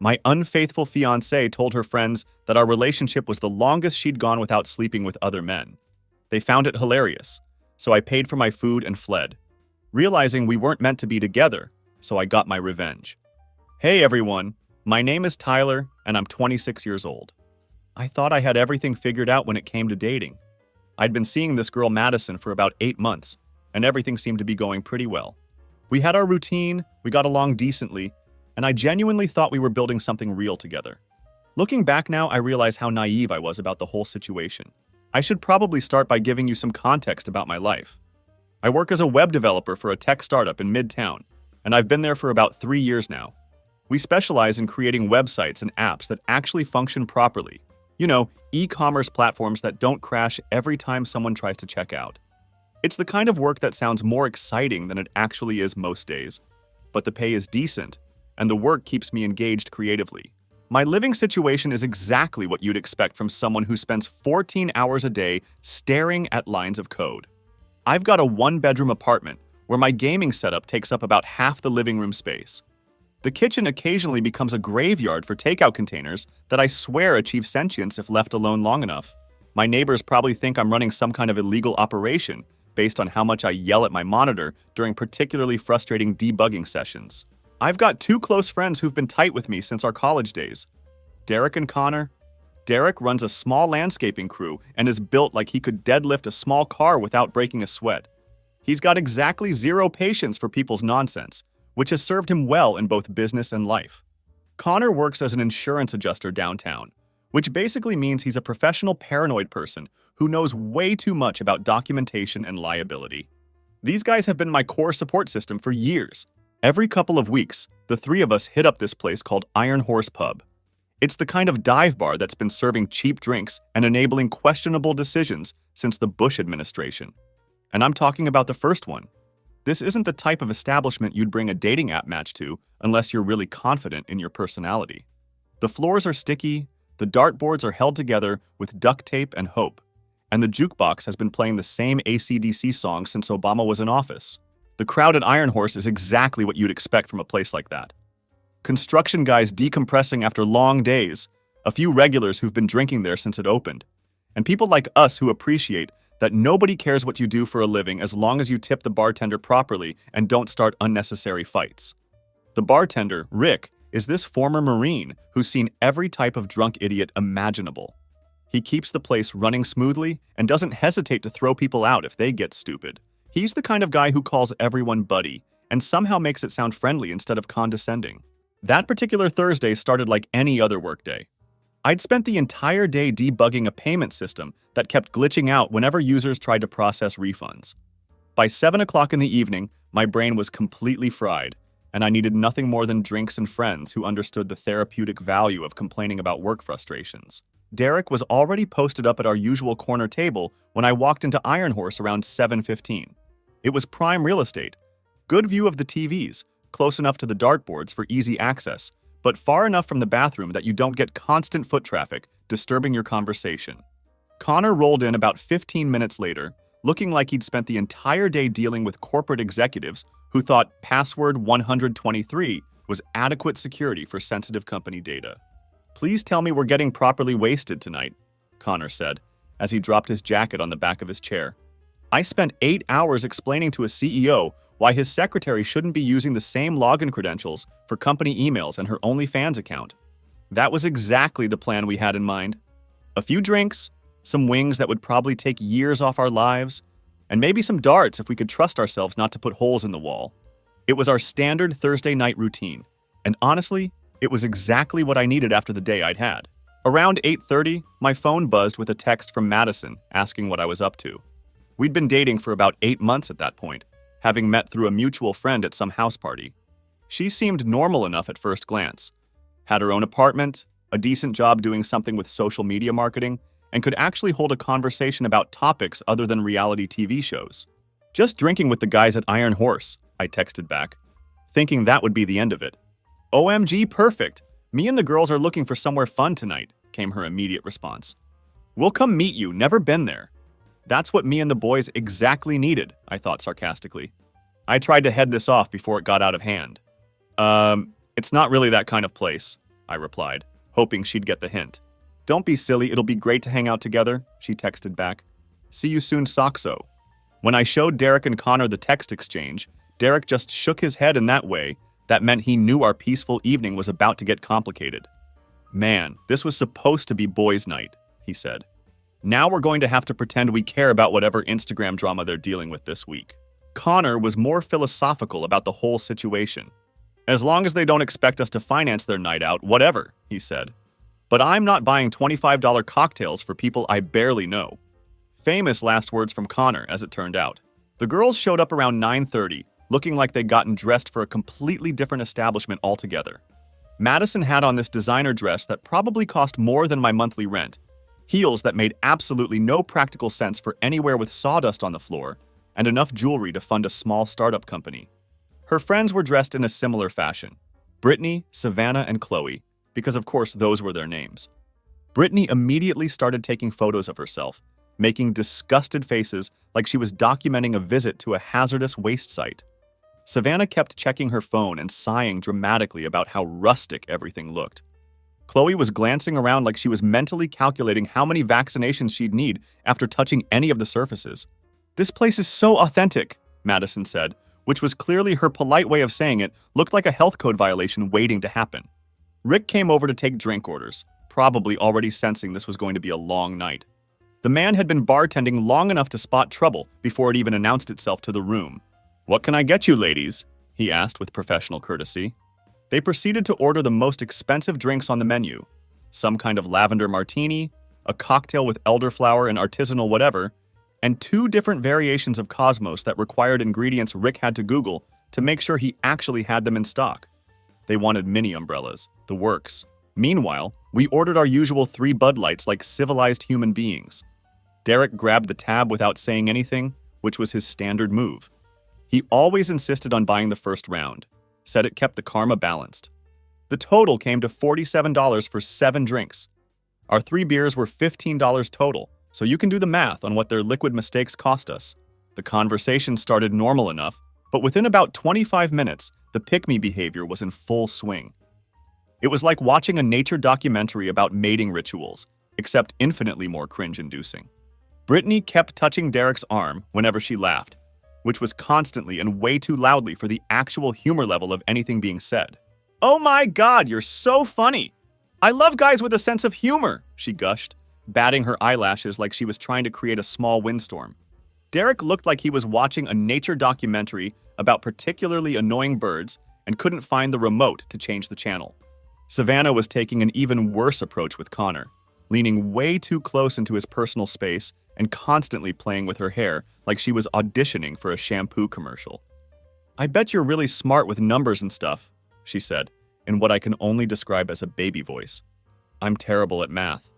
My unfaithful fiancée told her friends that our relationship was the longest she'd gone without sleeping with other men. They found it hilarious, so I paid for my food and fled, realizing we weren't meant to be together, so I got my revenge. Hey everyone, my name is Tyler, and I'm 26 years old. I thought I had everything figured out when it came to dating. I'd been seeing this girl Madison for about 8 months, and everything seemed to be going pretty well. We had our routine, we got along decently, and I genuinely thought we were building something real together. Looking back now, I realize how naive I was about the whole situation. I should probably start by giving you some context about my life. I work as a web developer for a tech startup in Midtown, and I've been there for about 3 years now. We specialize in creating websites and apps that actually function properly. You know, e-commerce platforms that don't crash every time someone tries to check out. It's the kind of work that sounds more exciting than it actually is most days, but the pay is decent, and the work keeps me engaged creatively. My living situation is exactly what you'd expect from someone who spends 14 hours a day staring at lines of code. I've got a one-bedroom apartment where my gaming setup takes up about half the living room space. The kitchen occasionally becomes a graveyard for takeout containers that I swear achieve sentience if left alone long enough. My neighbors probably think I'm running some kind of illegal operation based on how much I yell at my monitor during particularly frustrating debugging sessions. I've got 2 close friends who've been tight with me since our college days, Derek and Connor. Derek runs a small landscaping crew and is built like he could deadlift a small car without breaking a sweat. He's got exactly 0 patience for people's nonsense, which has served him well in both business and life. Connor works as an insurance adjuster downtown, which basically means he's a professional paranoid person who knows way too much about documentation and liability. These guys have been my core support system for years. Every couple of weeks, the 3 of us hit up this place called Iron Horse Pub. It's the kind of dive bar that's been serving cheap drinks and enabling questionable decisions since the Bush administration. And I'm talking about the first one. This isn't the type of establishment you'd bring a dating app match to unless you're really confident in your personality. The floors are sticky, the dartboards are held together with duct tape and hope, and the jukebox has been playing the same AC/DC song since Obama was in office. The crowd at Iron Horse is exactly what you'd expect from a place like that. Construction guys decompressing after long days, a few regulars who've been drinking there since it opened, and people like us who appreciate that nobody cares what you do for a living as long as you tip the bartender properly and don't start unnecessary fights. The bartender, Rick, is this former Marine who's seen every type of drunk idiot imaginable. He keeps the place running smoothly and doesn't hesitate to throw people out if they get stupid. He's the kind of guy who calls everyone buddy and somehow makes it sound friendly instead of condescending. That particular Thursday started like any other workday. I'd spent the entire day debugging a payment system that kept glitching out whenever users tried to process refunds. By 7 o'clock in the evening, my brain was completely fried, and I needed nothing more than drinks and friends who understood the therapeutic value of complaining about work frustrations. Derek was already posted up at our usual corner table when I walked into Iron Horse around 7:15. It was prime real estate. Good view of the TVs, close enough to the dartboards for easy access, but far enough from the bathroom that you don't get constant foot traffic disturbing your conversation. Connor rolled in about 15 minutes later, looking like he'd spent the entire day dealing with corporate executives who thought password 123 was adequate security for sensitive company data. "Please tell me we're getting properly wasted tonight," Connor said, as he dropped his jacket on the back of his chair. I spent 8 hours explaining to a CEO why his secretary shouldn't be using the same login credentials for company emails and her OnlyFans account. That was exactly the plan we had in mind. A few drinks, some wings that would probably take years off our lives, and maybe some darts if we could trust ourselves not to put holes in the wall. It was our standard Thursday night routine, and honestly, it was exactly what I needed after the day I'd had. Around 8:30, my phone buzzed with a text from Madison asking what I was up to. We'd been dating for about 8 months at that point, having met through a mutual friend at some house party. She seemed normal enough at first glance, had her own apartment, a decent job doing something with social media marketing, and could actually hold a conversation about topics other than reality TV shows. "Just drinking with the guys at Iron Horse," I texted back, thinking that would be the end of it. "OMG, perfect! Me and the girls are looking for somewhere fun tonight," came her immediate response. "We'll come meet you, never been there." That's what me and the boys exactly needed, I thought sarcastically. I tried to head this off before it got out of hand. It's not really that kind of place. I replied, hoping she'd get the hint. Don't be silly, it'll be great to hang out together, she texted back. See you soon, Soxo. When I showed Derek and Connor the text exchange, Derek just shook his head in that way that meant he knew our peaceful evening was about to get complicated. Man, this was supposed to be boys' night, he said. Now we're going to have to pretend we care about whatever Instagram drama they're dealing with this week. Connor was more philosophical about the whole situation. As long as they don't expect us to finance their night out, whatever, he said. But I'm not buying $25 cocktails for people I barely know. Famous last words from Connor, as it turned out. The girls showed up around 9:30, looking like they'd gotten dressed for a completely different establishment altogether. Madison had on this designer dress that probably cost more than my monthly rent, heels that made absolutely no practical sense for anywhere with sawdust on the floor, and enough jewelry to fund a small startup company. Her friends were dressed in a similar fashion. Brittany, Savannah, and Chloe, because of course those were their names. Brittany immediately started taking photos of herself, making disgusted faces like she was documenting a visit to a hazardous waste site. Savannah kept checking her phone and sighing dramatically about how rustic everything looked. Chloe was glancing around like she was mentally calculating how many vaccinations she'd need after touching any of the surfaces. This place is so authentic, Madison said, which was clearly her polite way of saying it looked like a health code violation waiting to happen. Rick came over to take drink orders, probably already sensing this was going to be a long night. The man had been bartending long enough to spot trouble before it even announced itself to the room. "What can I get you, ladies?" he asked with professional courtesy. They proceeded to order the most expensive drinks on the menu, some kind of lavender martini, a cocktail with elderflower and artisanal whatever, and 2 different variations of Cosmos that required ingredients Rick had to Google to make sure he actually had them in stock. They wanted mini umbrellas, the works. Meanwhile, we ordered our usual 3 Bud Lights like civilized human beings. Derek grabbed the tab without saying anything, which was his standard move. He always insisted on buying the first round, said it kept the karma balanced. The total came to $47 for 7 drinks. Our 3 beers were $15 total, so you can do the math on what their liquid mistakes cost us. The conversation started normal enough, but within about 25 minutes, the pick-me behavior was in full swing. It was like watching a nature documentary about mating rituals, except infinitely more cringe-inducing. Brittany kept touching Derek's arm whenever she laughed, which was constantly and way too loudly for the actual humor level of anything being said. "Oh my God, you're so funny! I love guys with a sense of humor," she gushed, batting her eyelashes like she was trying to create a small windstorm. Derek looked like he was watching a nature documentary about particularly annoying birds and couldn't find the remote to change the channel. Savannah was taking an even worse approach with Connor, leaning way too close into his personal space and constantly playing with her hair like she was auditioning for a shampoo commercial. "I bet you're really smart with numbers and stuff," she said, in what I can only describe as a baby voice. "I'm terrible at math.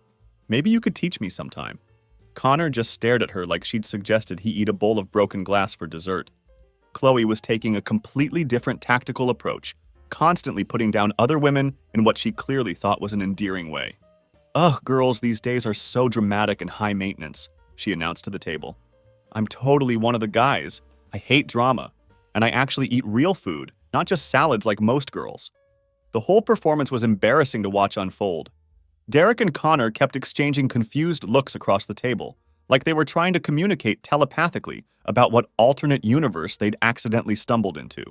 Maybe you could teach me sometime." Connor just stared at her like she'd suggested he eat a bowl of broken glass for dessert. Chloe was taking a completely different tactical approach, constantly putting down other women in what she clearly thought was an endearing way. "Ugh, girls these days are so dramatic and high maintenance," she announced to the table. "I'm totally one of the guys. I hate drama, and I actually eat real food, not just salads like most girls." The whole performance was embarrassing to watch unfold. Derek and Connor kept exchanging confused looks across the table, like they were trying to communicate telepathically about what alternate universe they'd accidentally stumbled into.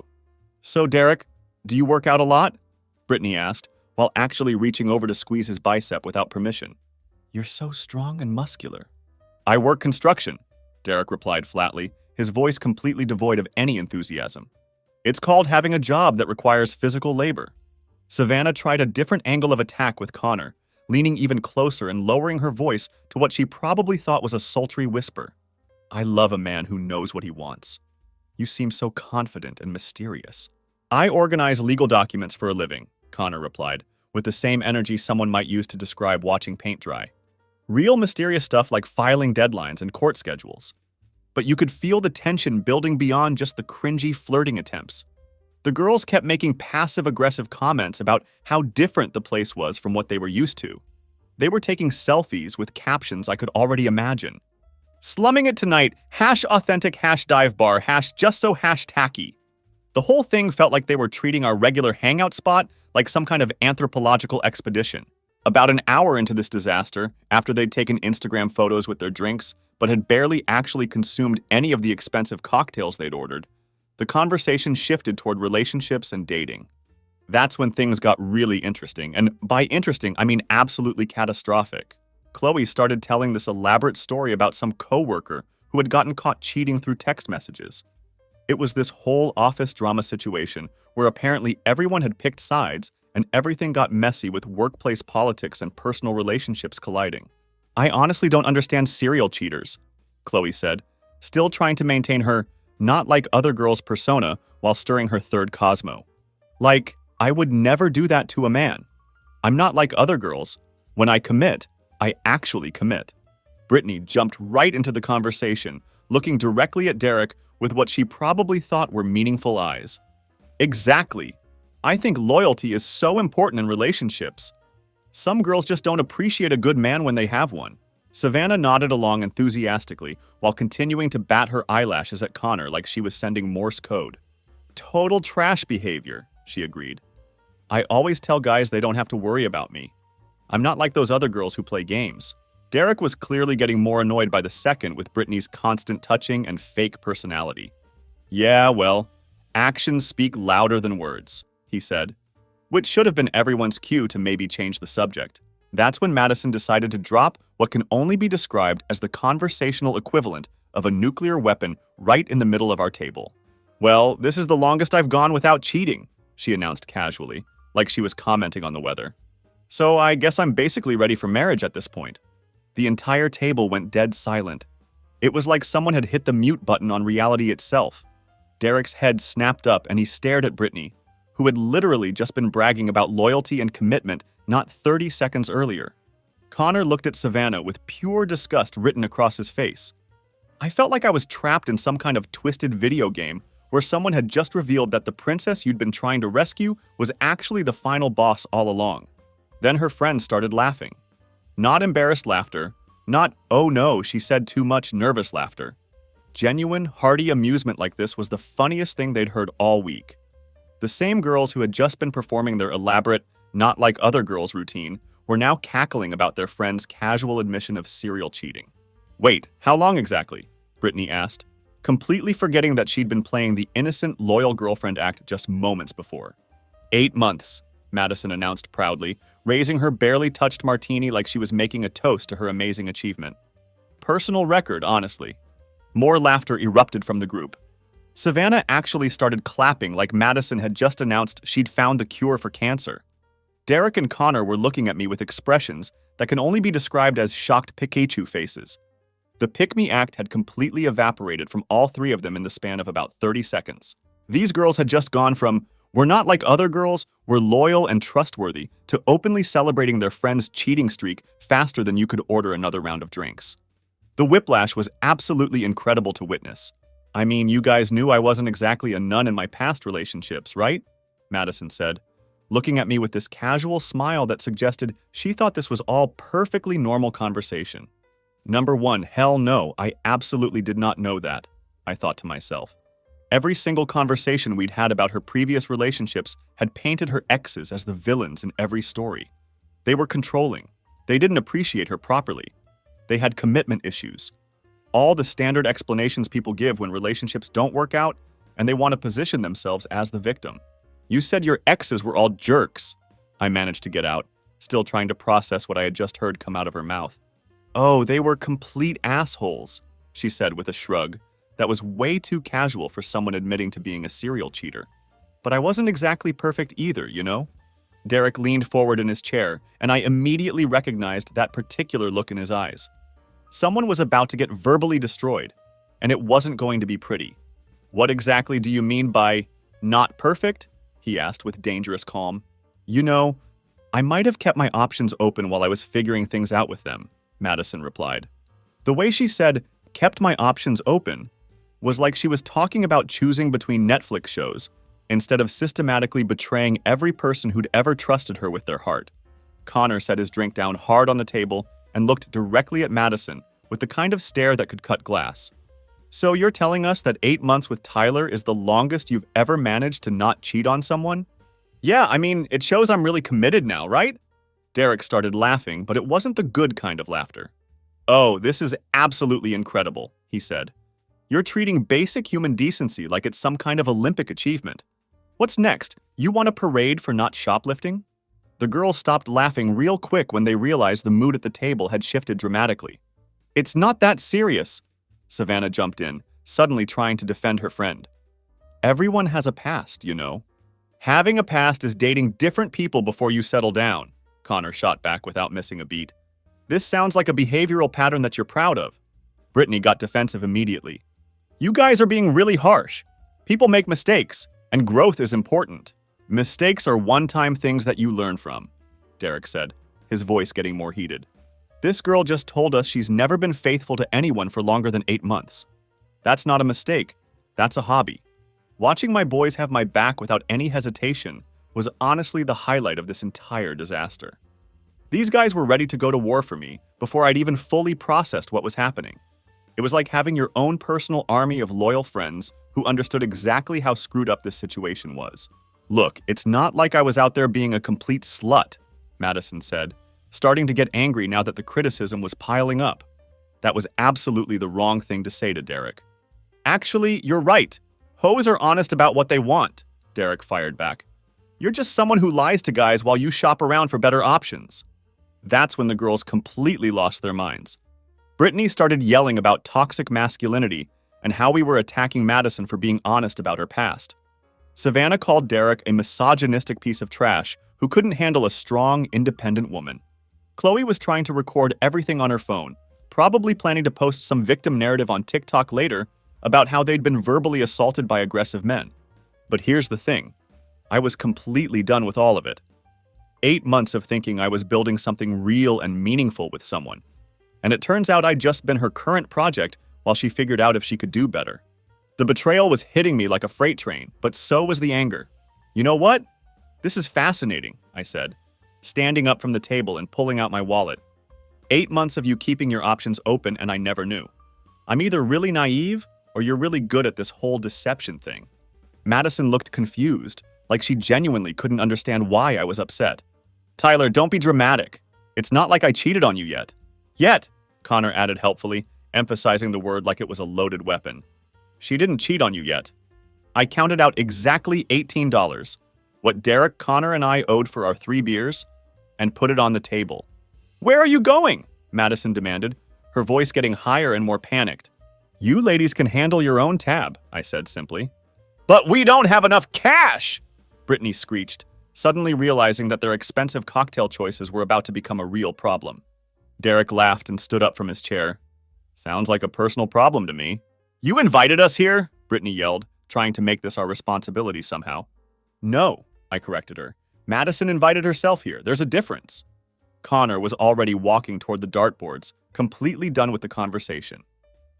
"So, Derek, do you work out a lot?" Brittany asked, while actually reaching over to squeeze his bicep without permission. "You're so strong and muscular." "I work construction," Derek replied flatly, his voice completely devoid of any enthusiasm. "It's called having a job that requires physical labor." Savannah tried a different angle of attack with Connor, leaning even closer and lowering her voice to what she probably thought was a sultry whisper. "I love a man who knows what he wants. You seem so confident and mysterious." "I organize legal documents for a living," Connor replied, with the same energy someone might use to describe watching paint dry. Real mysterious stuff like filing deadlines and court schedules. But you could feel the tension building beyond just the cringy flirting attempts. The girls kept making passive-aggressive comments about how different the place was from what they were used to. They were taking selfies with captions I could already imagine. "Slumming it tonight, #authentic, #dive-bar, #just so #tacky." The whole thing felt like they were treating our regular hangout spot like some kind of anthropological expedition. About an hour into this disaster, after they'd taken Instagram photos with their drinks, but had barely actually consumed any of the expensive cocktails they'd ordered, the conversation shifted toward relationships and dating. That's when things got really interesting, and by interesting, I mean absolutely catastrophic. Chloe started telling this elaborate story about some coworker who had gotten caught cheating through text messages. It was this whole office drama situation where apparently everyone had picked sides and everything got messy with workplace politics and personal relationships colliding. I honestly don't understand serial cheaters, Chloe said, still trying to maintain her not like other girls persona while stirring her third Cosmo. Like, I would never do that to a man. I'm not like other girls. When I commit, I actually commit. Brittany jumped right into the conversation, looking directly at Derek with what she probably thought were meaningful eyes. Exactly. I think loyalty is so important in relationships. Some girls just don't appreciate a good man when they have one. Savannah nodded along enthusiastically while continuing to bat her eyelashes at Connor like she was sending Morse code. Total trash behavior, she agreed. I always tell guys they don't have to worry about me. I'm not like those other girls who play games. Derek was clearly getting more annoyed by the second with Brittany's constant touching and fake personality. Yeah, well, actions speak louder than words, he said, which should have been everyone's cue to maybe change the subject. That's when Madison decided to drop what can only be described as the conversational equivalent of a nuclear weapon right in the middle of our table. Well, this is the longest I've gone without cheating, she announced casually, like she was commenting on the weather. So I guess I'm basically ready for marriage at this point. The entire table went dead silent. It was like someone had hit the mute button on reality itself. Derek's head snapped up and he stared at Brittany, who had literally just been bragging about loyalty and commitment not 30 seconds earlier. Connor looked at Savannah with pure disgust written across his face. I felt like I was trapped in some kind of twisted video game where someone had just revealed that the princess you'd been trying to rescue was actually the final boss all along. Then her friends started laughing. Not embarrassed laughter, not, oh no, she said too much nervous laughter. Genuine, hearty amusement like this was the funniest thing they'd heard all week. The same girls who had just been performing their elaborate, not like other girls routine were now cackling about their friend's casual admission of serial cheating. Wait, how long exactly? Brittany asked, completely forgetting that she'd been playing the innocent, loyal girlfriend act just moments before. 8 months, Madison announced proudly, raising her barely touched martini like she was making a toast to her amazing achievement. Personal record, honestly. More laughter erupted from the group. Savannah actually started clapping like Madison had just announced she'd found the cure for cancer. Derek and Connor were looking at me with expressions that can only be described as shocked Pikachu faces. The pick-me act had completely evaporated from all three of them in the span of about 30 seconds. These girls had just gone from, we're not like other girls, we're loyal and trustworthy, to openly celebrating their friend's cheating streak faster than you could order another round of drinks. The whiplash was absolutely incredible to witness. I mean, you guys knew I wasn't exactly a nun in my past relationships, right? Madison said, looking at me with this casual smile that suggested she thought this was all perfectly normal conversation. Number one, hell no, I absolutely did not know that, I thought to myself. Every single conversation we'd had about her previous relationships had painted her exes as the villains in every story. They were controlling. They didn't appreciate her properly. They had commitment issues. All the standard explanations people give when relationships don't work out, and they want to position themselves as the victim. You said your exes were all jerks, I managed to get out, still trying to process what I had just heard come out of her mouth. Oh, they were complete assholes, she said with a shrug that was way too casual for someone admitting to being a serial cheater. But I wasn't exactly perfect either, you know? Derek leaned forward in his chair, and I immediately recognized that particular look in his eyes. Someone was about to get verbally destroyed, and it wasn't going to be pretty. What exactly do you mean by not perfect? He asked with dangerous calm. You know, I might have kept my options open while I was figuring things out with them, Madison replied. The way she said, kept my options open, was like she was talking about choosing between Netflix shows instead of systematically betraying every person who'd ever trusted her with their heart. Connor set his drink down hard on the table and looked directly at Madison with the kind of stare that could cut glass. So you're telling us that 8 months with Tyler is the longest you've ever managed to not cheat on someone? Yeah, I mean, it shows I'm really committed now, right? Derek started laughing, but it wasn't the good kind of laughter. Oh, this is absolutely incredible, he said. You're treating basic human decency like it's some kind of Olympic achievement. What's next? You want a parade for not shoplifting? The girls stopped laughing real quick when they realized the mood at the table had shifted dramatically. It's not that serious, Savannah jumped in, suddenly trying to defend her friend. Everyone has a past, you know. Having a past is dating different people before you settle down, Connor shot back without missing a beat. This sounds like a behavioral pattern that you're proud of. Brittany got defensive immediately. You guys are being really harsh. People make mistakes, and growth is important. Mistakes are one-time things that you learn from, Derek said, his voice getting more heated. This girl just told us she's never been faithful to anyone for longer than 8 months. That's not a mistake. That's a hobby. Watching my boys have my back without any hesitation was honestly the highlight of this entire disaster. These guys were ready to go to war for me before I'd even fully processed what was happening. It was like having your own personal army of loyal friends who understood exactly how screwed up this situation was. Look, it's not like I was out there being a complete slut, Madison said, starting to get angry now that the criticism was piling up. That was absolutely the wrong thing to say to Derek. Actually, you're right. Hoes are honest about what they want, Derek fired back. You're just someone who lies to guys while you shop around for better options. That's when the girls completely lost their minds. Brittany started yelling about toxic masculinity and how we were attacking Madison for being honest about her past. Savannah called Derek a misogynistic piece of trash who couldn't handle a strong, independent woman. Chloe was trying to record everything on her phone, probably planning to post some victim narrative on TikTok later about how they'd been verbally assaulted by aggressive men. But here's the thing. I was completely done with all of it. 8 months of thinking I was building something real and meaningful with someone. And it turns out I'd just been her current project while she figured out if she could do better. The betrayal was hitting me like a freight train, but so was the anger. You know what? This is fascinating, I said, standing up from the table and pulling out my wallet. 8 months of you keeping your options open and I never knew. I'm either really naive or you're really good at this whole deception thing. Madison looked confused, like she genuinely couldn't understand why I was upset. Tyler, don't be dramatic. It's not like I cheated on you yet. Yet, Connor added helpfully, emphasizing the word like it was a loaded weapon. She didn't cheat on you yet. I counted out exactly $18, what Derek, Connor, and I owed for our 3 beers, and put it on the table. Where are you going? Madison demanded, her voice getting higher and more panicked. You ladies can handle your own tab, I said simply. But we don't have enough cash, Brittany screeched, suddenly realizing that their expensive cocktail choices were about to become a real problem. Derek laughed and stood up from his chair. Sounds like a personal problem to me. You invited us here? Brittany yelled, trying to make this our responsibility somehow. No, I corrected her. Madison invited herself here. There's a difference. Connor was already walking toward the dartboards, completely done with the conversation.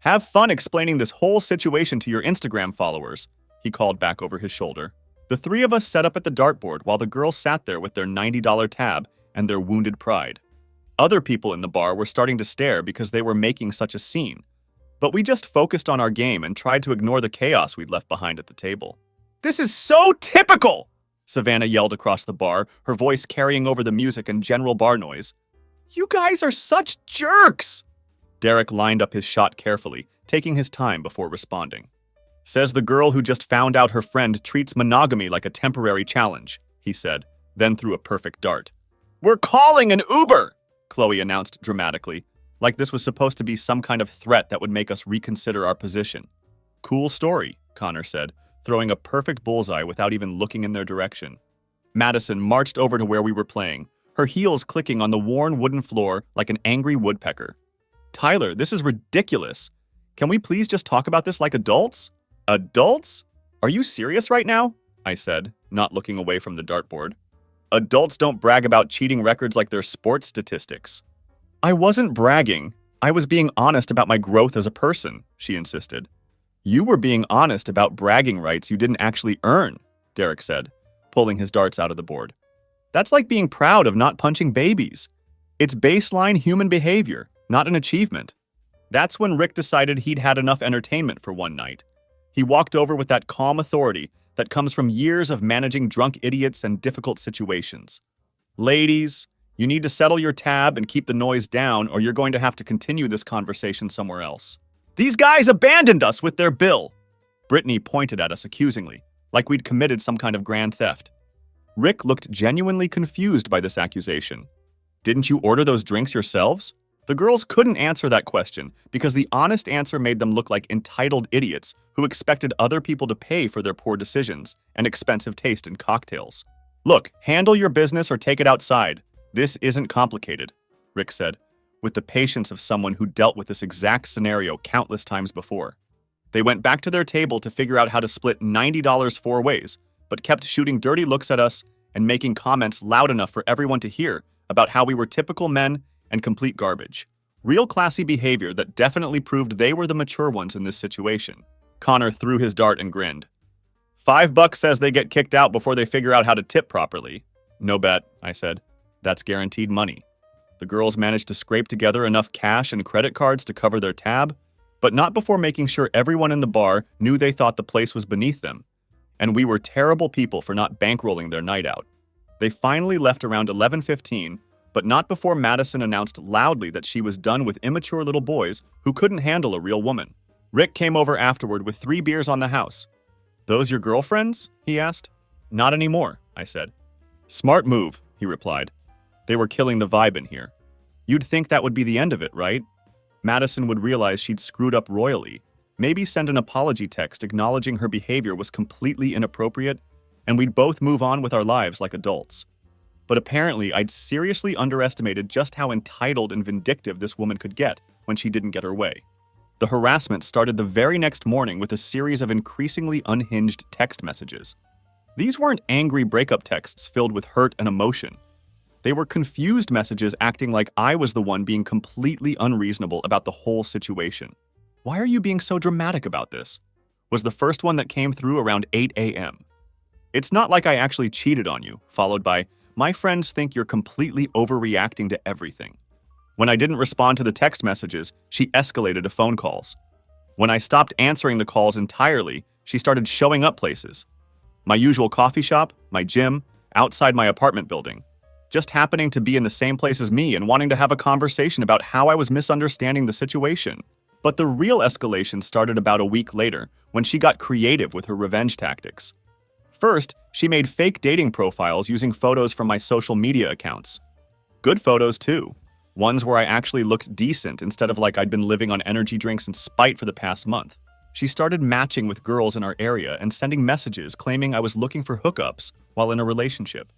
Have fun explaining this whole situation to your Instagram followers, he called back over his shoulder. The 3 of us set up at the dartboard while the girls sat there with their $90 tab and their wounded pride. Other people in the bar were starting to stare because they were making such a scene. But we just focused on our game and tried to ignore the chaos we'd left behind at the table. This is so typical! Savannah yelled across the bar, her voice carrying over the music and general bar noise. You guys are such jerks! Derek lined up his shot carefully, taking his time before responding. Says the girl who just found out her friend treats monogamy like a temporary challenge, he said, then threw a perfect dart. We're calling an Uber! Chloe announced dramatically, like this was supposed to be some kind of threat that would make us reconsider our position. Cool story, Connor said, throwing a perfect bullseye without even looking in their direction. Madison marched over to where we were playing, her heels clicking on the worn wooden floor like an angry woodpecker. Tyler, this is ridiculous. Can we please just talk about this like adults? Adults? Are you serious right now? I said, not looking away from the dartboard. Adults don't brag about cheating records like they're sports statistics. I wasn't bragging. I was being honest about my growth as a person, she insisted. You were being honest about bragging rights you didn't actually earn, Derek said, pulling his darts out of the board. That's like being proud of not punching babies. It's baseline human behavior, not an achievement. That's when Rick decided he'd had enough entertainment for one night. He walked over with that calm authority that comes from years of managing drunk idiots and difficult situations. Ladies, you need to settle your tab and keep the noise down, or you're going to have to continue this conversation somewhere else. These guys abandoned us with their bill. Brittany pointed at us accusingly, like we'd committed some kind of grand theft. Rick looked genuinely confused by this accusation. Didn't you order those drinks yourselves? The girls couldn't answer that question because the honest answer made them look like entitled idiots who expected other people to pay for their poor decisions and expensive taste in cocktails. Look, handle your business or take it outside. This isn't complicated, Rick said, with the patience of someone who dealt with this exact scenario countless times before. They went back to their table to figure out how to split $90 four ways, but kept shooting dirty looks at us and making comments loud enough for everyone to hear about how we were typical men and complete garbage. Real classy behavior that definitely proved they were the mature ones in this situation. Connor threw his dart and grinned. $5 says they get kicked out before they figure out how to tip properly. No bet, I said. That's guaranteed money. The girls managed to scrape together enough cash and credit cards to cover their tab, but not before making sure everyone in the bar knew they thought the place was beneath them. And we were terrible people for not bankrolling their night out. They finally left around 11:15, but not before Madison announced loudly that she was done with immature little boys who couldn't handle a real woman. Rick came over afterward with 3 beers on the house. Those your girlfriends? He asked. Not anymore, I said. Smart move, he replied. They were killing the vibe in here. You'd think that would be the end of it, right? Madison would realize she'd screwed up royally, maybe send an apology text acknowledging her behavior was completely inappropriate, and we'd both move on with our lives like adults. But apparently, I'd seriously underestimated just how entitled and vindictive this woman could get when she didn't get her way. The harassment started the very next morning with a series of increasingly unhinged text messages. These weren't angry breakup texts filled with hurt and emotion. They were confused messages acting like I was the one being completely unreasonable about the whole situation. Why are you being so dramatic about this? Was the first one that came through around 8 a.m. It's not like I actually cheated on you, followed by, my friends think you're completely overreacting to everything. When I didn't respond to the text messages, she escalated to phone calls. When I stopped answering the calls entirely, she started showing up places. My usual coffee shop, my gym, outside my apartment building. Just happening to be in the same place as me and wanting to have a conversation about how I was misunderstanding the situation. But the real escalation started about a week later when she got creative with her revenge tactics. First, she made fake dating profiles using photos from my social media accounts. Good photos, too. Ones where I actually looked decent instead of like I'd been living on energy drinks and Sprite for the past month. She started matching with girls in our area and sending messages claiming I was looking for hookups while in a relationship.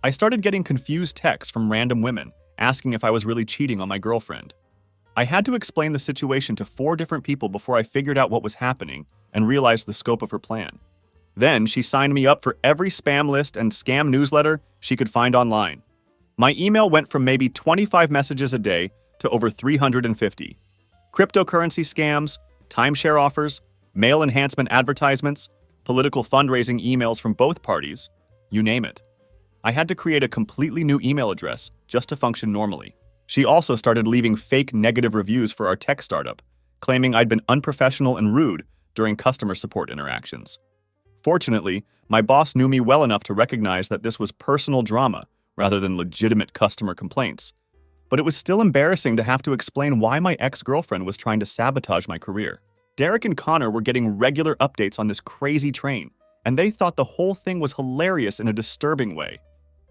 I started getting confused texts from random women asking if I was really cheating on my girlfriend. I had to explain the situation to 4 different people before I figured out what was happening and realized the scope of her plan. Then she signed me up for every spam list and scam newsletter she could find online. My email went from maybe 25 messages a day to over 350. Cryptocurrency scams, timeshare offers, mail enhancement advertisements, political fundraising emails from both parties, you name it. I had to create a completely new email address just to function normally. She also started leaving fake negative reviews for our tech startup, claiming I'd been unprofessional and rude during customer support interactions. Fortunately, my boss knew me well enough to recognize that this was personal drama rather than legitimate customer complaints. But it was still embarrassing to have to explain why my ex-girlfriend was trying to sabotage my career. Derek and Connor were getting regular updates on this crazy train, and they thought the whole thing was hilarious in a disturbing way.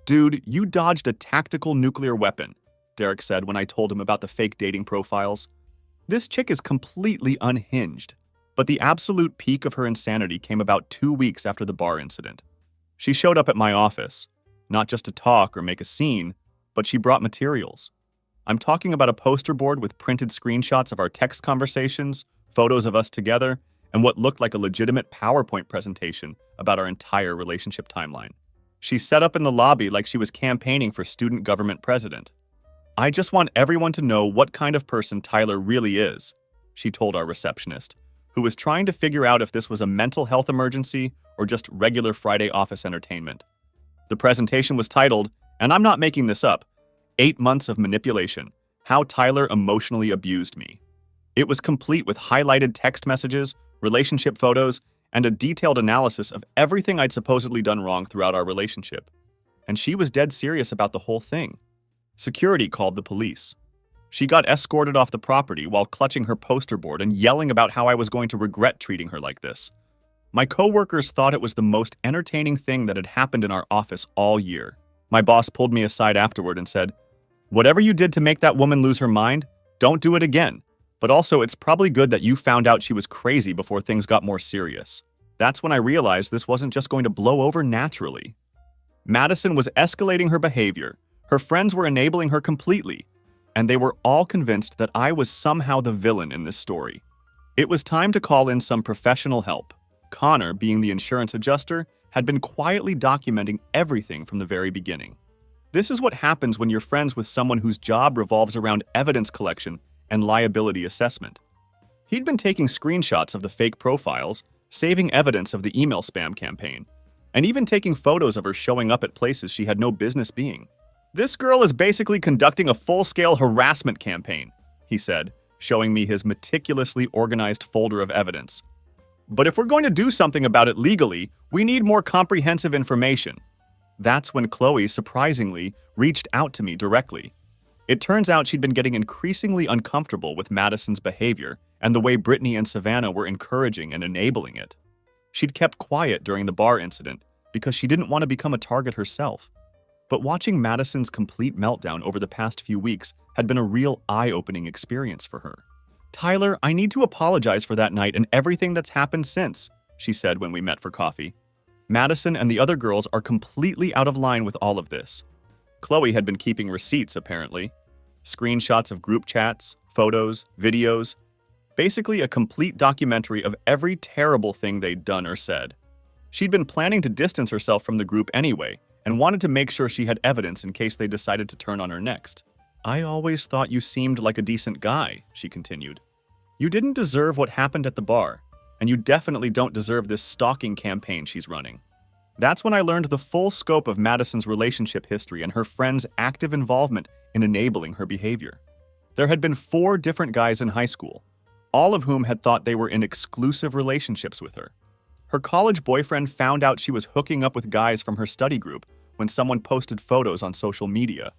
Dude, you dodged a tactical nuclear weapon, Derek said when I told him about the fake dating profiles. This chick is completely unhinged. But the absolute peak of her insanity came about 2 weeks after the bar incident. She showed up at my office, not just to talk or make a scene, but she brought materials. I'm talking about a poster board with printed screenshots of our text conversations, photos of us together, and what looked like a legitimate PowerPoint presentation about our entire relationship timeline. She set up in the lobby like she was campaigning for student government president. I just want everyone to know what kind of person Tyler really is, she told our receptionist, who was trying to figure out if this was a mental health emergency or just regular Friday office entertainment. The presentation was titled, and I'm not making this up, 8 Months of Manipulation, How Tyler Emotionally Abused Me. It was complete with highlighted text messages, relationship photos, and a detailed analysis of everything I'd supposedly done wrong throughout our relationship. And she was dead serious about the whole thing. Security called the police. She got escorted off the property while clutching her poster board and yelling about how I was going to regret treating her like this. My coworkers thought it was the most entertaining thing that had happened in our office all year. My boss pulled me aside afterward and said, "Whatever you did to make that woman lose her mind, don't do it again. But also, it's probably good that you found out she was crazy before things got more serious." That's when I realized this wasn't just going to blow over naturally. Madison was escalating her behavior. Her friends were enabling her completely, and they were all convinced that I was somehow the villain in this story. It was time to call in some professional help. Connor, being the insurance adjuster, had been quietly documenting everything from the very beginning. This is what happens when you're friends with someone whose job revolves around evidence collection and liability assessment. He'd been taking screenshots of the fake profiles, saving evidence of the email spam campaign, and even taking photos of her showing up at places she had no business being. "This girl is basically conducting a full-scale harassment campaign," he said, showing me his meticulously organized folder of evidence. "But if we're going to do something about it legally, we need more comprehensive information." That's when Chloe, surprisingly, reached out to me directly. It turns out she'd been getting increasingly uncomfortable with Madison's behavior and the way Brittany and Savannah were encouraging and enabling it. She'd kept quiet during the bar incident because she didn't want to become a target herself. But watching Madison's complete meltdown over the past few weeks had been a real eye-opening experience for her. "Tyler, I need to apologize for that night and everything that's happened since," she said when we met for coffee. "Madison and the other girls are completely out of line with all of this." Chloe had been keeping receipts, apparently. Screenshots of group chats, photos, videos. Basically a complete documentary of every terrible thing they'd done or said. She'd been planning to distance herself from the group anyway, and wanted to make sure she had evidence in case they decided to turn on her next. "I always thought you seemed like a decent guy," she continued. "You didn't deserve what happened at the bar, and you definitely don't deserve this stalking campaign she's running." That's when I learned the full scope of Madison's relationship history and her friends' active involvement in enabling her behavior. There had been 4 different guys in high school, all of whom had thought they were in exclusive relationships with her. Her college boyfriend found out she was hooking up with guys from her study group when someone posted photos on social media.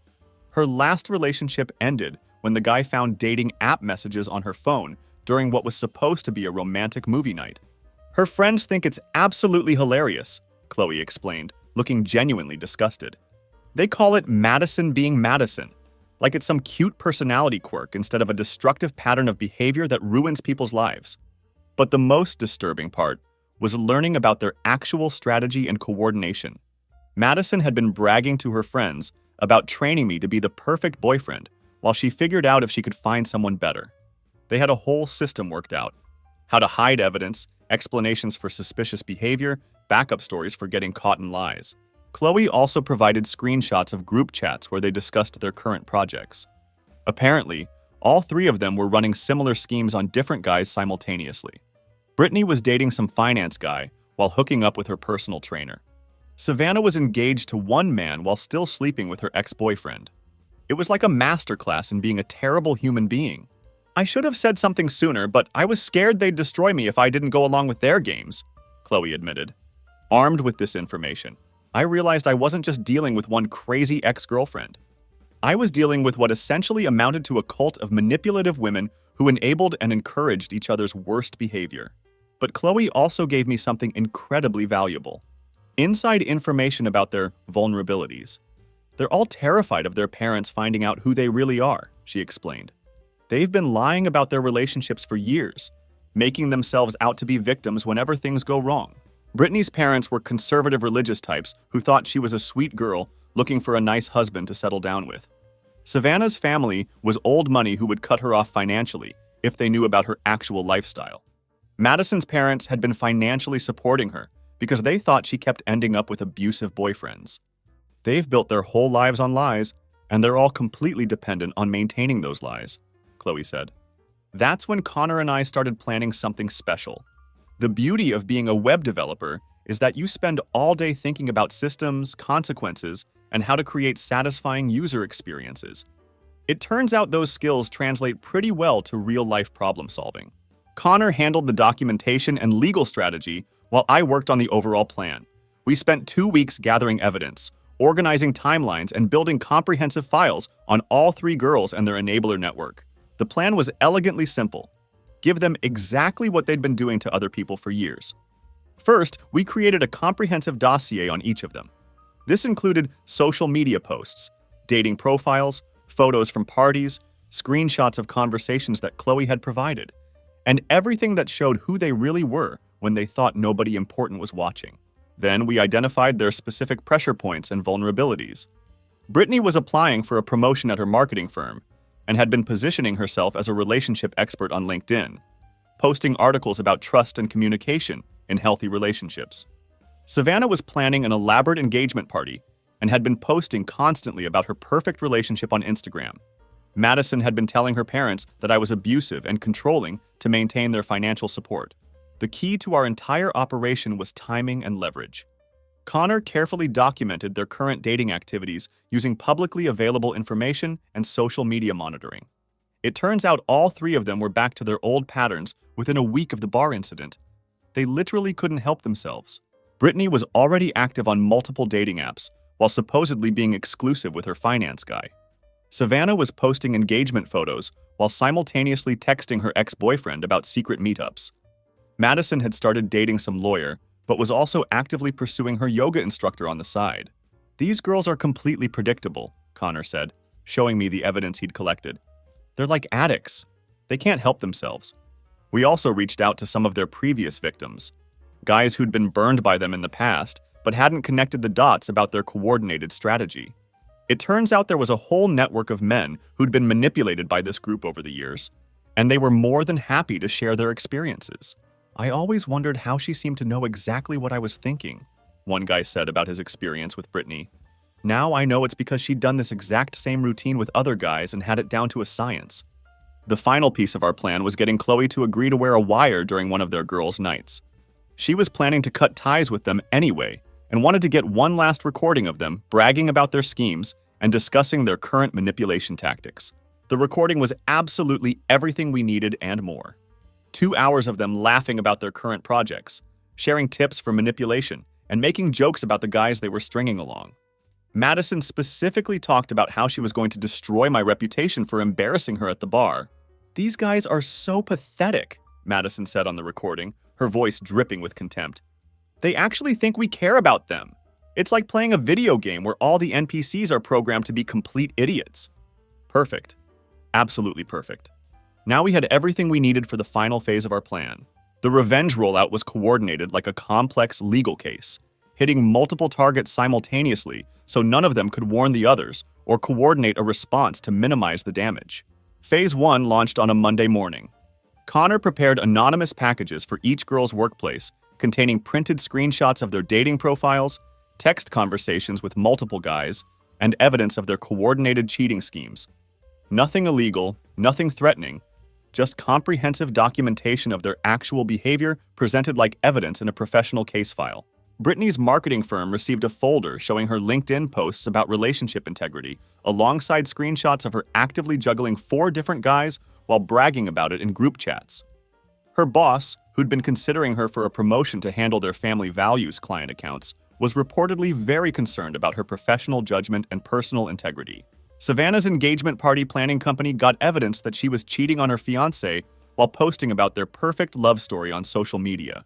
Her last relationship ended when the guy found dating app messages on her phone during what was supposed to be a romantic movie night. "Her friends think it's absolutely hilarious," Chloe explained, looking genuinely disgusted. "They call it Madison being Madison, like it's some cute personality quirk instead of a destructive pattern of behavior that ruins people's lives." But the most disturbing part was learning about their actual strategy and coordination. Madison had been bragging to her friends about training me to be the perfect boyfriend, while she figured out if she could find someone better. They had a whole system worked out. How to hide evidence, explanations for suspicious behavior, backup stories for getting caught in lies. Chloe also provided screenshots of group chats where they discussed their current projects. Apparently, all 3 of them were running similar schemes on different guys simultaneously. Brittany was dating some finance guy while hooking up with her personal trainer. Savannah was engaged to one man while still sleeping with her ex-boyfriend. It was like a masterclass in being a terrible human being. "I should have said something sooner, but I was scared they'd destroy me if I didn't go along with their games," Chloe admitted. Armed with this information, I realized I wasn't just dealing with one crazy ex-girlfriend. I was dealing with what essentially amounted to a cult of manipulative women who enabled and encouraged each other's worst behavior. But Chloe also gave me something incredibly valuable. Inside information about their vulnerabilities. "They're all terrified of their parents finding out who they really are," she explained. "They've been lying about their relationships for years, making themselves out to be victims whenever things go wrong." Brittany's parents were conservative religious types who thought she was a sweet girl looking for a nice husband to settle down with. Savannah's family was old money who would cut her off financially if they knew about her actual lifestyle. Madison's parents had been financially supporting her because they thought she kept ending up with abusive boyfriends. They've built their whole lives on lies, and they're all completely dependent on maintaining those lies, Chloe said. That's when Connor and I started planning something special. The beauty of being a web developer is that you spend all day thinking about systems, consequences, and how to create satisfying user experiences. It turns out those skills translate pretty well to real-life problem solving. Connor handled the documentation and legal strategy, while I worked on the overall plan. We spent 2 weeks gathering evidence, organizing timelines, and building comprehensive files on all 3 girls and their enabler network. The plan was elegantly simple. Give them exactly what they'd been doing to other people for years. First, we created a comprehensive dossier on each of them. This included social media posts, dating profiles, photos from parties, screenshots of conversations that Chloe had provided, and everything that showed who they really were when they thought nobody important was watching. Then we identified their specific pressure points and vulnerabilities. Brittany was applying for a promotion at her marketing firm and had been positioning herself as a relationship expert on LinkedIn, posting articles about trust and communication in healthy relationships. Savannah was planning an elaborate engagement party and had been posting constantly about her perfect relationship on Instagram. Madison had been telling her parents that I was abusive and controlling to maintain their financial support. The key to our entire operation was timing and leverage. Connor carefully documented their current dating activities using publicly available information and social media monitoring. It turns out all 3 of them were back to their old patterns within a week of the bar incident. They literally couldn't help themselves. Brittany was already active on multiple dating apps, while supposedly being exclusive with her finance guy. Savannah was posting engagement photos while simultaneously texting her ex-boyfriend about secret meetups. Madison had started dating some lawyer, but was also actively pursuing her yoga instructor on the side. These girls are completely predictable, Connor said, showing me the evidence he'd collected. They're like addicts. They can't help themselves. We also reached out to some of their previous victims, guys who'd been burned by them in the past, but hadn't connected the dots about their coordinated strategy. It turns out there was a whole network of men who'd been manipulated by this group over the years, and they were more than happy to share their experiences. I always wondered how she seemed to know exactly what I was thinking, one guy said about his experience with Brittany. Now I know it's because she'd done this exact same routine with other guys and had it down to a science. The final piece of our plan was getting Chloe to agree to wear a wire during one of their girls' nights. She was planning to cut ties with them anyway and wanted to get one last recording of them bragging about their schemes and discussing their current manipulation tactics. The recording was absolutely everything we needed and more. 2 hours of them laughing about their current projects, sharing tips for manipulation, and making jokes about the guys they were stringing along. Madison specifically talked about how she was going to destroy my reputation for embarrassing her at the bar. "These guys are so pathetic," Madison said on the recording, her voice dripping with contempt. "They actually think we care about them. It's like playing a video game where all the NPCs are programmed to be complete idiots." Perfect. Absolutely perfect. Now we had everything we needed for the final phase of our plan. The revenge rollout was coordinated like a complex legal case, hitting multiple targets simultaneously so none of them could warn the others or coordinate a response to minimize the damage. Phase 1 launched on a Monday morning. Connor prepared anonymous packages for each girl's workplace containing printed screenshots of their dating profiles, text conversations with multiple guys, and evidence of their coordinated cheating schemes. Nothing illegal, nothing threatening, just comprehensive documentation of their actual behavior presented like evidence in a professional case file. Brittany's marketing firm received a folder showing her LinkedIn posts about relationship integrity, alongside screenshots of her actively juggling 4 different guys while bragging about it in group chats. Her boss, who'd been considering her for a promotion to handle their family values client accounts, was reportedly very concerned about her professional judgment and personal integrity. Savannah's engagement party planning company got evidence that she was cheating on her fiancé while posting about their perfect love story on social media.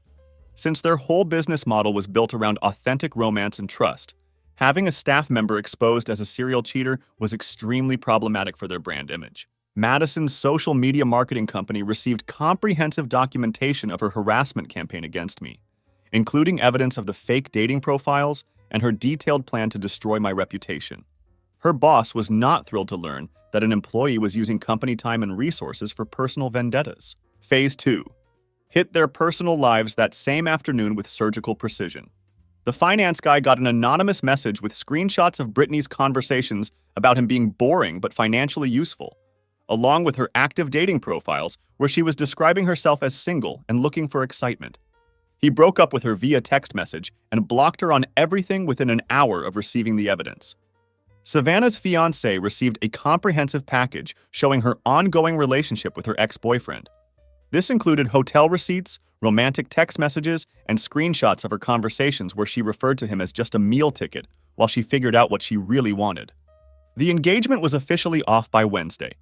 Since their whole business model was built around authentic romance and trust, having a staff member exposed as a serial cheater was extremely problematic for their brand image. Madison's social media marketing company received comprehensive documentation of her harassment campaign against me, including evidence of the fake dating profiles and her detailed plan to destroy my reputation. Her boss was not thrilled to learn that an employee was using company time and resources for personal vendettas. Phase 2. Hit their personal lives that same afternoon with surgical precision. The finance guy got an anonymous message with screenshots of Brittany's conversations about him being boring but financially useful, along with her active dating profiles where she was describing herself as single and looking for excitement. He broke up with her via text message and blocked her on everything within an hour of receiving the evidence. Savannah's fiancé received a comprehensive package showing her ongoing relationship with her ex-boyfriend. This included hotel receipts, romantic text messages, and screenshots of her conversations where she referred to him as just a meal ticket while she figured out what she really wanted. The engagement was officially off by Wednesday,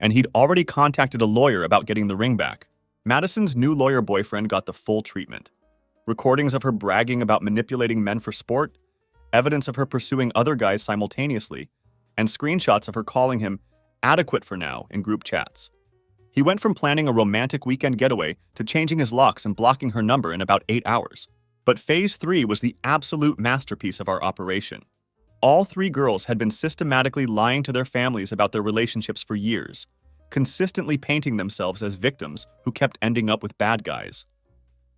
and he'd already contacted a lawyer about getting the ring back. Madison's new lawyer boyfriend got the full treatment. Recordings of her bragging about manipulating men for sport, evidence of her pursuing other guys simultaneously, and screenshots of her calling him adequate for now in group chats. He went from planning a romantic weekend getaway to changing his locks and blocking her number in about 8 hours. But Phase 3 was the absolute masterpiece of our operation. All 3 girls had been systematically lying to their families about their relationships for years, consistently painting themselves as victims who kept ending up with bad guys.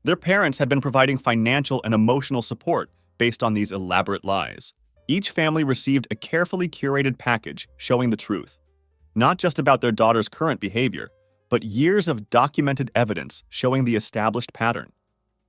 Their parents had been providing financial and emotional support based on these elaborate lies. Each family received a carefully curated package showing the truth, not just about their daughter's current behavior, but years of documented evidence showing the established pattern.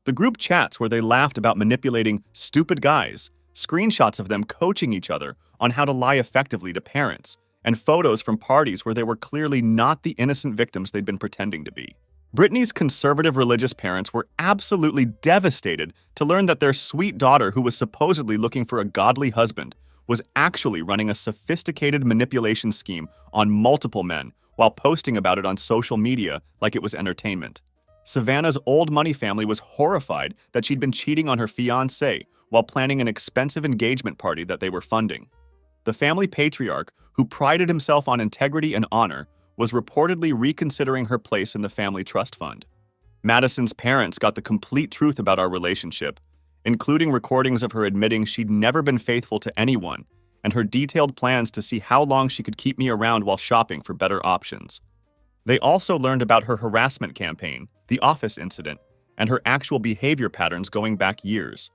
The group chats where they laughed about manipulating stupid guys, screenshots of them coaching each other on how to lie effectively to parents, and photos from parties where they were clearly not the innocent victims they'd been pretending to be. Brittany's conservative religious parents were absolutely devastated to learn that their sweet daughter, who was supposedly looking for a godly husband, was actually running a sophisticated manipulation scheme on multiple men while posting about it on social media like it was entertainment. Savannah's old money family was horrified that she'd been cheating on her fiancé while planning an expensive engagement party that they were funding. The family patriarch, who prided himself on integrity and honor, was reportedly reconsidering her place in the family trust fund. Madison's parents got the complete truth about our relationship, including recordings of her admitting she'd never been faithful to anyone, and her detailed plans to see how long she could keep me around while shopping for better options. They also learned about her harassment campaign, the office incident, and her actual behavior patterns going back years.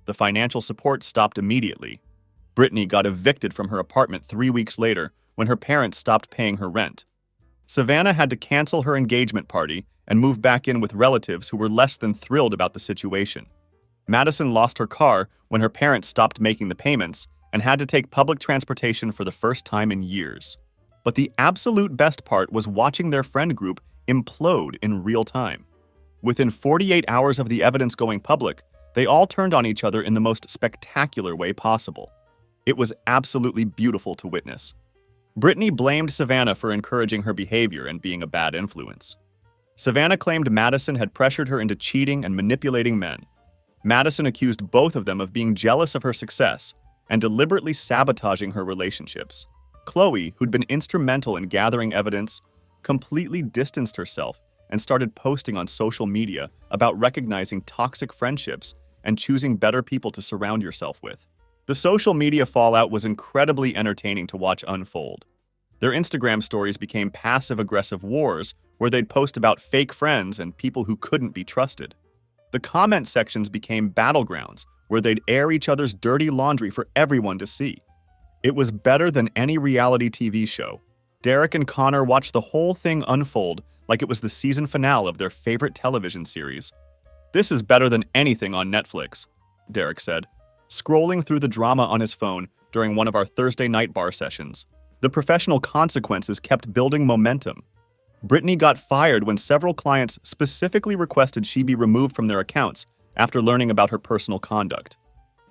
The financial support stopped immediately. Brittany got evicted from her apartment 3 weeks later when her parents stopped paying her rent. Savannah had to cancel her engagement party and move back in with relatives who were less than thrilled about the situation. Madison lost her car when her parents stopped making the payments and had to take public transportation for the first time in years. But the absolute best part was watching their friend group implode in real time. Within 48 hours of the evidence going public, they all turned on each other in the most spectacular way possible. It was absolutely beautiful to witness. Brittany blamed Savannah for encouraging her behavior and being a bad influence. Savannah claimed Madison had pressured her into cheating and manipulating men. Madison accused both of them of being jealous of her success and deliberately sabotaging her relationships. Chloe, who'd been instrumental in gathering evidence, completely distanced herself and started posting on social media about recognizing toxic friendships and choosing better people to surround yourself with. The social media fallout was incredibly entertaining to watch unfold. Their Instagram stories became passive-aggressive wars where they'd post about fake friends and people who couldn't be trusted. The comment sections became battlegrounds where they'd air each other's dirty laundry for everyone to see. It was better than any reality TV show. Derek and Connor watched the whole thing unfold like it was the season finale of their favorite television series. "This is better than anything on Netflix," Derek said, scrolling through the drama on his phone during one of our Thursday night bar sessions. The professional consequences kept building momentum. Brittany got fired when several clients specifically requested she be removed from their accounts after learning about her personal conduct.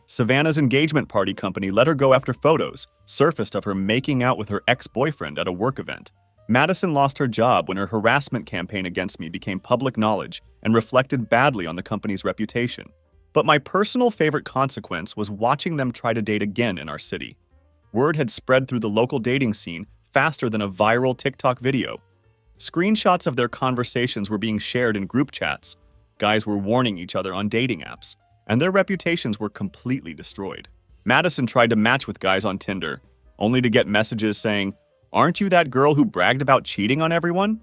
Savannah's engagement party company let her go after photos surfaced of her making out with her ex-boyfriend at a work event. Madison lost her job when her harassment campaign against me became public knowledge and reflected badly on the company's reputation. But my personal favorite consequence was watching them try to date again in our city. Word had spread through the local dating scene faster than a viral TikTok video. Screenshots of their conversations were being shared in group chats. Guys were warning each other on dating apps, and their reputations were completely destroyed. Madison tried to match with guys on Tinder, only to get messages saying, "Aren't you that girl who bragged about cheating on everyone?"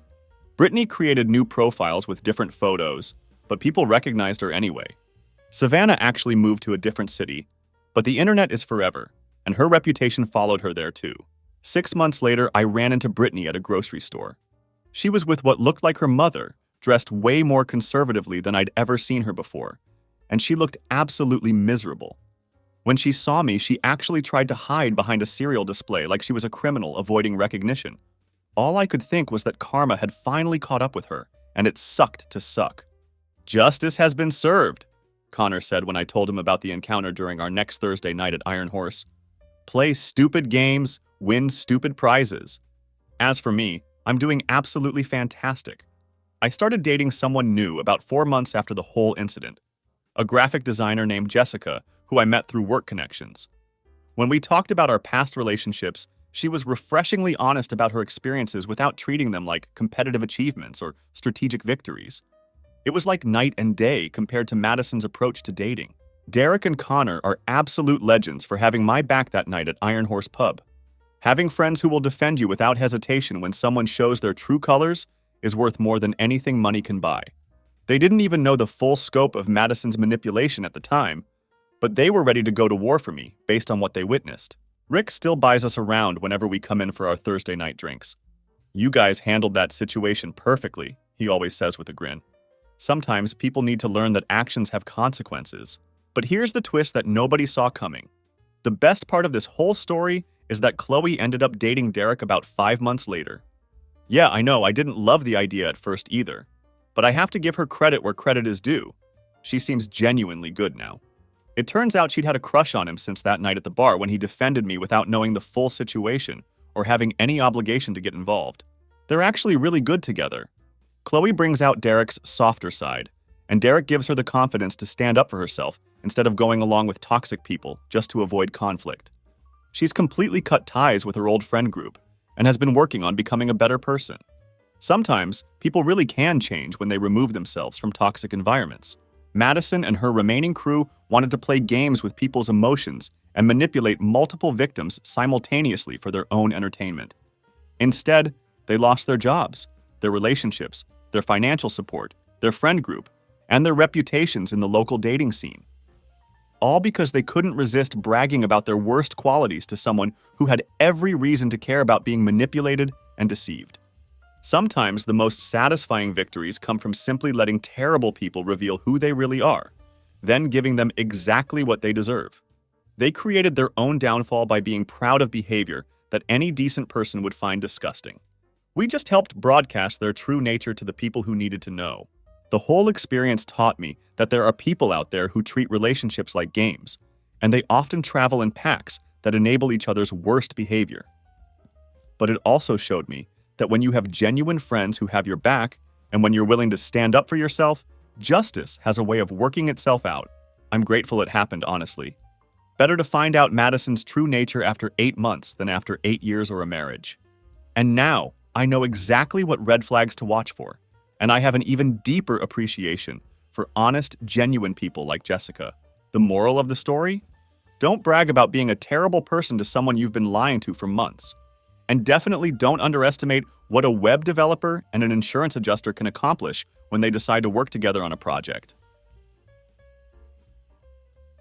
Brittany created new profiles with different photos, but people recognized her anyway. Savannah actually moved to a different city, but the internet is forever, and her reputation followed her there too. 6 months later, I ran into Brittany at a grocery store. She was with what looked like her mother, dressed way more conservatively than I'd ever seen her before, and she looked absolutely miserable. When she saw me, she actually tried to hide behind a cereal display like she was a criminal avoiding recognition. All I could think was that karma had finally caught up with her, and it sucked to suck. Justice has been served, Connor said when I told him about the encounter during our next Thursday night at Iron Horse. Play stupid games, win stupid prizes. As for me, I'm doing absolutely fantastic. I started dating someone new about 4 months after the whole incident, a graphic designer named Jessica, who I met through work connections. When we talked about our past relationships, she was refreshingly honest about her experiences without treating them like competitive achievements or strategic victories. It was like night and day compared to Madison's approach to dating. Derek and Connor are absolute legends for having my back that night at Iron Horse Pub. Having friends who will defend you without hesitation when someone shows their true colors is worth more than anything money can buy. They didn't even know the full scope of Madison's manipulation at the time, but they were ready to go to war for me based on what they witnessed. Rick still buys us around whenever we come in for our Thursday night drinks. "You guys handled that situation perfectly," he always says with a grin. Sometimes people need to learn that actions have consequences. But here's the twist that nobody saw coming. The best part of this whole story is that Chloe ended up dating Derek about 5 months later. Yeah, I know, I didn't love the idea at first either, but I have to give her credit where credit is due. She seems genuinely good now. It turns out she'd had a crush on him since that night at the bar when he defended me without knowing the full situation or having any obligation to get involved. They're actually really good together. Chloe brings out Derek's softer side, and Derek gives her the confidence to stand up for herself instead of going along with toxic people just to avoid conflict. She's completely cut ties with her old friend group and has been working on becoming a better person. Sometimes, people really can change when they remove themselves from toxic environments. Madison and her remaining crew wanted to play games with people's emotions and manipulate multiple victims simultaneously for their own entertainment. Instead, they lost their jobs, their relationships, their financial support, their friend group, and their reputations in the local dating scene. All because they couldn't resist bragging about their worst qualities to someone who had every reason to care about being manipulated and deceived. Sometimes the most satisfying victories come from simply letting terrible people reveal who they really are, then giving them exactly what they deserve. They created their own downfall by being proud of behavior that any decent person would find disgusting. We just helped broadcast their true nature to the people who needed to know. The whole experience taught me that there are people out there who treat relationships like games, and they often travel in packs that enable each other's worst behavior. But it also showed me that when you have genuine friends who have your back, and when you're willing to stand up for yourself, justice has a way of working itself out. I'm grateful it happened, honestly. Better to find out Madison's true nature after 8 months than after 8 years or a marriage. And now, I know exactly what red flags to watch for, and I have an even deeper appreciation for honest, genuine people like Jessica. The moral of the story? Don't brag about being a terrible person to someone you've been lying to for months. And definitely don't underestimate what a web developer and an insurance adjuster can accomplish when they decide to work together on a project.